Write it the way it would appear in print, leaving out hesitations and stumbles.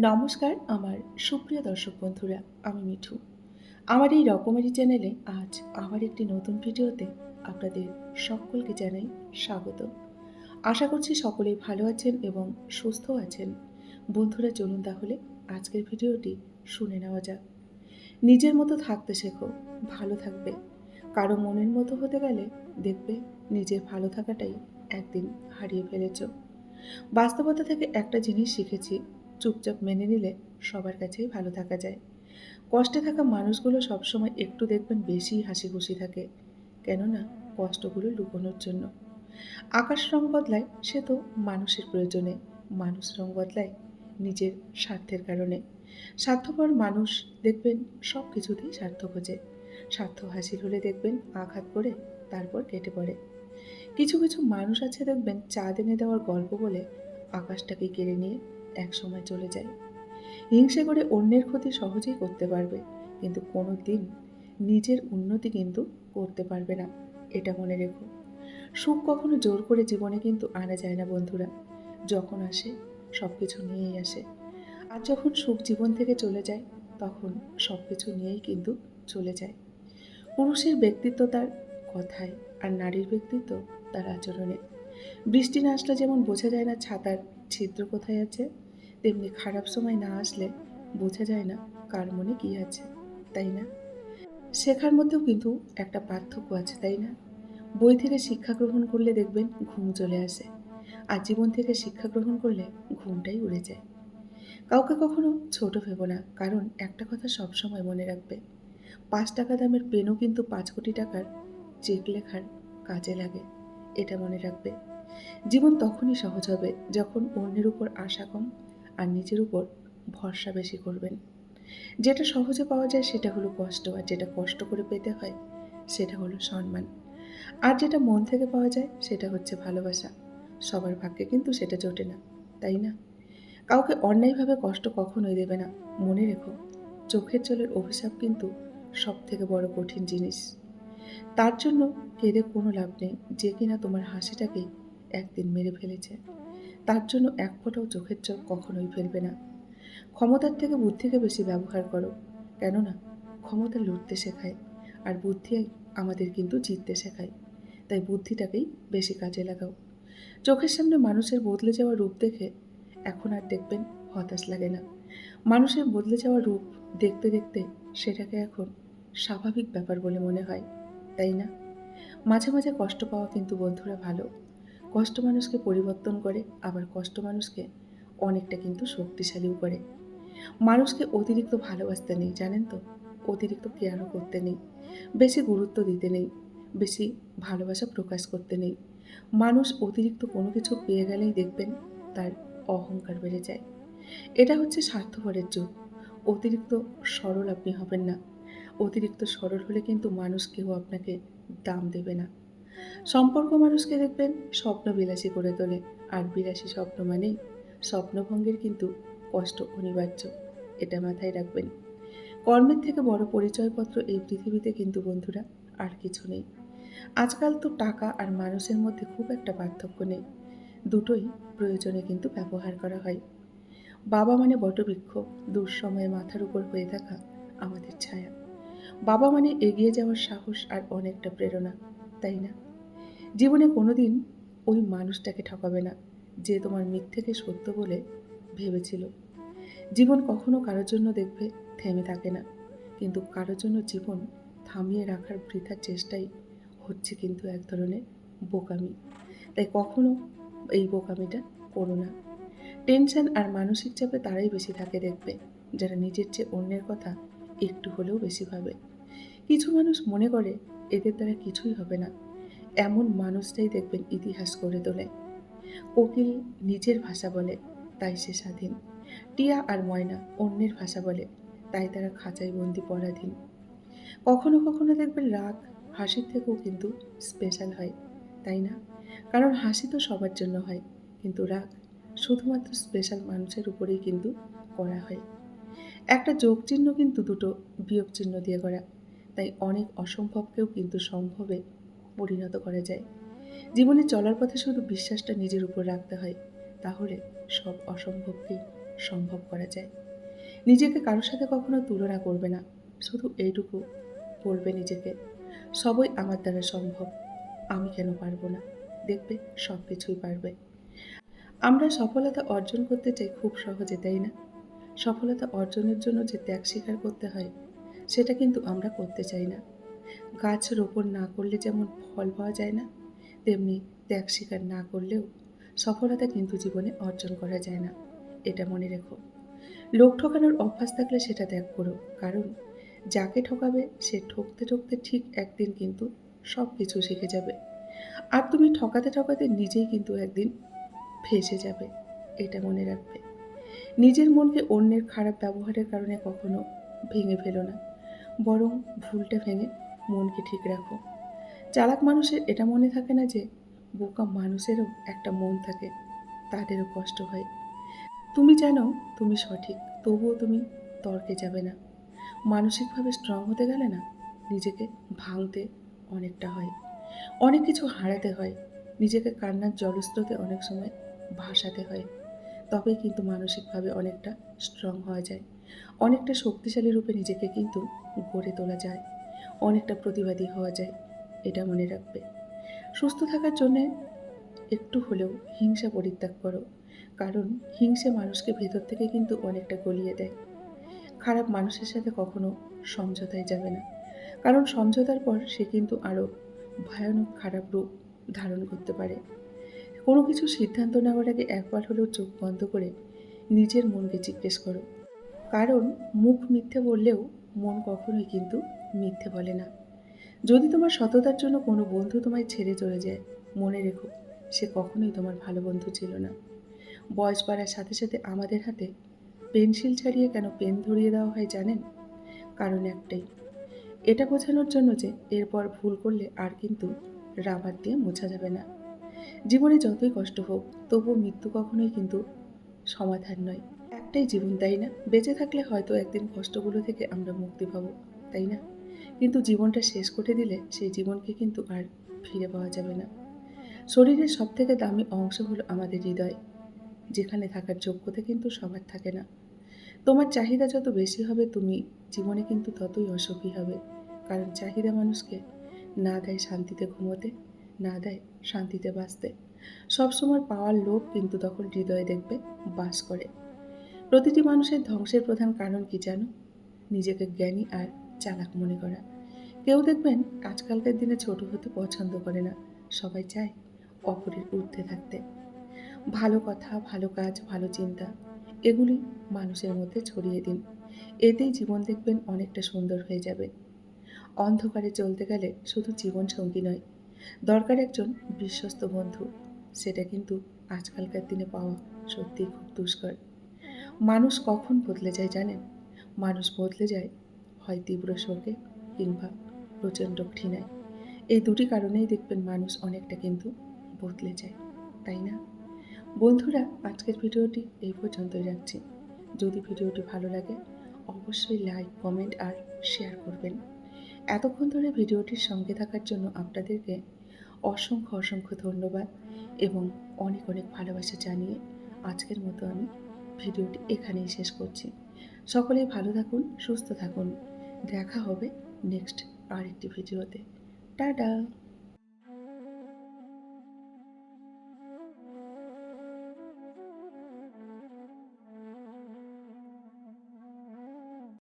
নমস্কার আমার সুপ্রিয় দর্শক বন্ধুরা, আমি মিঠু। আমার এই রকমারি চ্যানেলে আজ আবার একটি নতুন ভিডিওতে আপনাদের সকলকে জানাই স্বাগত। আশা করছি সকলেই ভালো আছেন এবং সুস্থ আছেন। বন্ধুরা চলুন তাহলে আজকের ভিডিওটি শুনে নেওয়া যাক। নিজের মতো থাকতে শেখো, ভালো থাকবে। কারো মনের মতো হতে গেলে দেখবে নিজের ভালো থাকাটাই একদিন হারিয়ে ফেলেছ। বাস্তবতা থেকে একটা জিনিস শিখেছি, চুপচাপ মেনে নিলে সবার কাছেই ভালো থাকা যায়। কষ্টে থাকা মানুষগুলো সবসময় একটু দেখবেন বেশি হাসি খুশি থাকে, কেননা কষ্টগুলো লুকোনোর জন্য। আকাশ রং বদলায় সে তো মানুষের প্রয়োজনে, মানুষ রং বদলায় নিজের স্বার্থের কারণে। স্বার্থপর মানুষ দেখবেন সব কিছুতেই স্বার্থ খোঁজে। স্বার্থ হাসিল হলে দেখবেন আঘাত করে তারপর কেটে পড়ে। কিছু কিছু মানুষ আছে দেখবেন চাঁদ এনে দেওয়ার গল্প বলে আকাশটাকে কেড়ে নিয়ে একসময় চলে যায়। হিংসে করে অন্যের ক্ষতি সহজেই করতে পারবে, কিন্তু কোনো দিন নিজের উন্নতি কিন্তু করতে পারবে না, এটা মনে রেখো। সুখ কখনো জোর করে জীবনে কিন্তু আনা যায় না বন্ধুরা। যখন আসে সব কিছু নিয়েই আসে। আর যখন সুখ জীবন থেকে চলে যায় তখন সব কিছু নিয়েই কিন্তু চলে যায়। পুরুষের ব্যক্তিত্ব তার কথায়, আর নারীর ব্যক্তিত্ব তার আচরণে। বৃষ্টি না আসলে যেমন বোঝা যায় না ছাতার ছিদ্র কোথায় আছে, তেমনি খারাপ সময় না আসলে বোঝা যায় না কার মনে কি আছে, তাই না? শেখার মধ্যেও কিন্তু একটা পার্থক্য আছে, তাই না? বই থেকে শিক্ষা গ্রহণ করলে দেখবেন ঘুম চলে আসে, আর জীবন থেকে শিক্ষা গ্রহণ করলে ঘুমটাই উড়ে যায়। কাউকে কখনো ছোট ভেবো না, কারণ একটা কথা সবসময় মনে রাখবে, ৫ টাকা দামের পেনও কিন্তু ৫ কোটি টাকার চেক লেখার কাজে লাগে, এটা মনে রাখবে। জীবন তখনই সহজ হবে যখন অন্যের উপর আশা কম আর নিজের উপর ভরসা বেশি করবেন। যেটা সহজে পাওয়া যায় সেটা হলো কষ্ট, আর যেটা কষ্ট করে পেতে হয় সেটা হলো সম্মান। আর যেটা মন থেকে পাওয়া যায় সেটা হচ্ছে ভালোবাসা। সবার ভাগ্যে কিন্তু সেটা জোটে না, তাই না? কাউকে অন্যায়ভাবে কষ্ট কখনোই দেবে না। মনে রেখো, চোখের জলের অভিশাপ কিন্তু সব থেকে বড় কঠিন জিনিস। তার জন্য কেঁদে কোনো লাভ নেই যে কিনা তোমার হাসিটাকেই একদিন মেরে ফেলেছে। তার জন্য এক ফোঁটাও চোখের জল কখনোই ফেলবে না। ক্ষমতার থেকে বুদ্ধিকে বেশি ব্যবহার করো, কেননা ক্ষমতা লড়তে শেখায়, আর বুদ্ধি আমাদের কিন্তু জিততে শেখায়। তাই বুদ্ধিটাকেই বেশি কাজে লাগাও। চোখের সামনে মানুষের বদলে যাওয়া রূপ দেখে এখন আর দেখবেন হতাশ লাগে না। মানুষের বদলে যাওয়া রূপ দেখতে দেখতে সেটাকে এখন স্বাভাবিক ব্যাপার বলে মনে হয়, তাই না? মাঝে মাঝে কষ্ট পাওয়া কিন্তু বন্ধুরা ভালো। কষ্ট মানুষকে পরিবর্তন করে, আবার কষ্ট মানুষকে অনেকটা কিন্তু শক্তিশালীও করে। মানুষকে অতিরিক্ত ভালোবাসতে নেই, জানেন তো? অতিরিক্ত কেয়ারও করতে নেই, বেশি গুরুত্ব দিতে নেই, বেশি ভালোবাসা প্রকাশ করতে নেই। মানুষ অতিরিক্ত কোনো কিছু পেয়ে গেলেই দেখবেন তার অহংকার বেড়ে যায়। এটা হচ্ছে স্বার্থপরের যুগ। অতিরিক্ত সরল আপনি হবেন না। অতিরিক্ত সরল হলে কিন্তু মানুষ কেউ আপনাকে দাম দেবে না। সম্পর্ক মানুষকে দেখবেন স্বপ্নবিলাসী করে তোলে, আর বিলাসী স্বপ্ন মানেই স্বপ্নভঙ্গের কিন্তু কষ্ট অনিবার্য, এটা মাথায় রাখবেন। কর্মের থেকে বড় পরিচয়পত্র এই পৃথিবীতে কিন্তু বন্ধুরা আর কিছু নেই। আজকাল তো টাকা আর মানুষের মধ্যে খুব একটা পার্থক্য নেই, দুটোই প্রয়োজনে কিন্তু ব্যবহার করা হয়। বাবা মানে বটবৃক্ষ, দুঃসময়ে মাথার উপর হয়ে থাকা আমাদের ছায়া। বাবা মানে এগিয়ে যাওয়ার সাহস আর অনেকটা প্রেরণা, তাই না? জীবনে কোনোদিন ওই মানুষটাকে ঠকাবে না যে তোমার মিথ্যেকে সত্য বলে ভেবেছিল। জীবন কখনো কারোর জন্য দেখবে থেমে থাকে না, কিন্তু কারোর জন্য জীবন থামিয়ে রাখার বৃথা চেষ্টাই হচ্ছে কিন্তু এক ধরনের বোকামি। তাই কখনো এই বোকামিটা করো না। টেনশন আর মানসিক চাপে তারাই বেশি থাকে দেখবে যারা নিজের চেয়ে অন্যের কথা একটু হলেও বেশি ভাবে। কিছু মানুষ মনে করে এদের দ্বারা কিছুই হবে না, এমন মানুষটাই দেখবেন ইতিহাস গড়ে তোলে। কোকিল নিজের ভাষা বলে, তাই সে স্বাধীন। টিয়া আর ময়না অন্যের ভাষা বলে, তাই তারা খাঁচায় বন্দি পরাধীন। কখনো কখনো দেখবেন রাগ হাসির থেকেও কিন্তু স্পেশাল হয়, তাই না? কারণ হাসি তো সবার জন্য হয়, কিন্তু রাগ শুধুমাত্র স্পেশাল মানুষের উপরেই কিন্তু করা হয়। একটা যোগ চিহ্ন কিন্তু দুটো বিয়োগ চিহ্ন দিয়ে করা, তাই অনেক অসম্ভবকেও কিন্তু সম্ভবে পরিণত করা যায়। জীবনে চলার পথে শুধু বিশ্বাসটা নিজের উপর রাখতে হয়, তাহলে সব অসম্ভবকেই সম্ভব করা যায়। নিজেকে কারোর সাথে কখনো তুলনা করবে না। শুধু এইটুকু বলবে নিজেকে, সবই আমার দ্বারা সম্ভব। আমি কেন পারবো না? দেখবে সব কিছুই পারবে। আমরা সফলতা অর্জন করতে চাই খুব সহজে, তাই না? সফলতা অর্জনের জন্য যে ত্যাগ স্বীকার করতে হয়, সেটা কিন্তু আমরা করতে চাই না। গাছ রোপণ না করলে যেমন ফল পাওয়া যায় না, তেমনি ত্যাগ স্বীকার না করলেও সফলতা কিন্তু জীবনে অর্জন করা যায় না। এটা মনে রেখো। লোক ঠকানোর অভ্যাস থাকলে সেটা ত্যাগ করো। কারণ যাকে ঠকাবে সে ঠকতে ঠকতে ঠিক একদিন কিন্তু সব কিছু শিখে যাবে। আর তুমি ঠকাতে ঠকাতে নিজেই কিন্তু একদিন ফেঁসে যাবে। এটা মনে রাখবে। নিজের মনকে অন্যের খারাপ ব্যবহারের কারণে কখনো ভেঙে ফেলো না। বরং ভুলটা ভেঙে মনকে ঠিক রাখো। চালাক মানুষের এটা মনে থাকে না যে বোকা মানুষেরও একটা মন থাকে, তাদেরও কষ্ট হয়। তুমি জানো তুমি সঠিক, তবুও তুমি তর্কে যাবে না। মানসিকভাবে স্ট্রং হতে গেলে না নিজেকে ভাঙতে অনেকটা হয়, অনেক কিছু হারাতে হয়, নিজেকে কান্নার জলস্রোতে অনেক সময় ভাসাতে হয়। তবেই কিন্তু মানসিকভাবে অনেকটা স্ট্রং হওয়া যায়, অনেকটা শক্তিশালী রূপে নিজেকে কিন্তু গড়ে তোলা যায়, অনেকটা প্রতিবাদী হওয়া যায়। এটা মনে রাখবে। সুস্থ থাকার জন্যে একটু হলেও হিংসা পরিত্যাগ করো। কারণ হিংসে মানুষকে ভেতর থেকে কিন্তু অনেকটা গলিয়ে দেয়। খারাপ মানুষের সাথে কখনো সমঝোতায় যাবে না। কারণ সমঝোতার পর সে কিন্তু আরও ভয়ানক খারাপ রূপ ধারণ করতে পারে। কোনো কিছু সিদ্ধান্ত নেওয়ার আগে একবার হলেও চোখ বন্ধ করে নিজের মনকে জিজ্ঞেস করো। কারণ মুখ মিথ্যে বললেও মন কখনোই কিন্তু মিথ্যে বলে না। যদি তোমার সততার জন্য কোনো বন্ধু তোমায় ছেড়ে চলে যায়, মনে রেখো সে কখনোই তোমার ভালো বন্ধু ছিল না। বয়স বাড়ার সাথে সাথে আমাদের হাতে পেন্সিল ছাড়িয়ে কেন পেন ধরিয়ে দেওয়া হয় জানেন? কারণ একটাই, এটা বোঝানোর জন্য যে এরপর ভুল করলে আর কিন্তু রাবার দিয়ে মোছা যাবে না। জীবনে যতই কষ্ট হোক, তবুও মৃত্যু কখনোই কিন্তু সমাধান নয়। একটাই জীবন, তাই না? বেঁচে থাকলে হয়তো একদিন কষ্টগুলো থেকে আমরা মুক্তি পাবো, তাই না? কিন্তু জীবনটা শেষ করে দিলে সেই জীবনকে কিন্তু আর ফিরে পাওয়া যাবে না। শরীরের সবথেকে দামি অংশ হলো আমাদের হৃদয়, যেখানে থাকার যোগ্যতা কিন্তু সবার থাকে না। তোমার চাহিদা যত বেশি হবে তুমি জীবনে কিন্তু ততই অসুখী হবে। কারণ চাহিদা মানুষকে না দেয় শান্তিতে ঘুমোতে, না দেয় শান্তিতে বাঁচতে। সবসময় পাওয়ার লোভ কিন্তু তখন হৃদয়ে দেখবে বাস করে। প্রতিটি মানুষের ধ্বংসের প্রধান কারণ কি জানো? নিজেকে জ্ঞানী আর চালাক মনে করা। কেউ দেখবেন আজকালকার দিনে ছোট হতে পছন্দ করে না, সবাই চায় অপরের ঊর্ধ্বে থাকতে। ভালো কথা, ভালো কাজ, ভালো চিন্তা, এগুলি মানুষের মধ্যে ছড়িয়ে দিন। এতেই জীবন দেখবেন অনেকটা সুন্দর হয়ে যাবে। অন্ধকারে চলতে গেলে শুধু জীবন সঙ্গী নয়, দরকার একজন বিশ্বস্ত বন্ধু। সেটা কিন্তু আজকালকার দিনে পাওয়া সত্যিই খুব দুষ্কর। মানুষ কখন বদলে যায় জানেন? মানুষ বদলে যায় হয় তীব্র শোকে, কিংবা প্রচণ্ড ঘৃণায়। এই দুটি কারণেই দেখবেন মানুষ অনেকটা কিন্তু বদলে যায়, তাই না? বন্ধুরা, আজকের ভিডিওটি এই পর্যন্তই রাখছি। যদি ভিডিওটি ভালো লাগে অবশ্যই লাইক, কমেন্ট আর শেয়ার করবেন। এতক্ষণ ধরে ভিডিওটির সঙ্গে থাকার জন্য আপনাদেরকে অসংখ্য অসংখ্য ধন্যবাদ এবং অনেক অনেক ভালোবাসা জানিয়ে আজকের মতো আমি ভিডিওটি এখানেই শেষ করছি। সকলেই ভালো থাকুন, সুস্থ থাকুন। দেখা হবে নেক্সট আরেকটি ভিডিওতে। টাটা।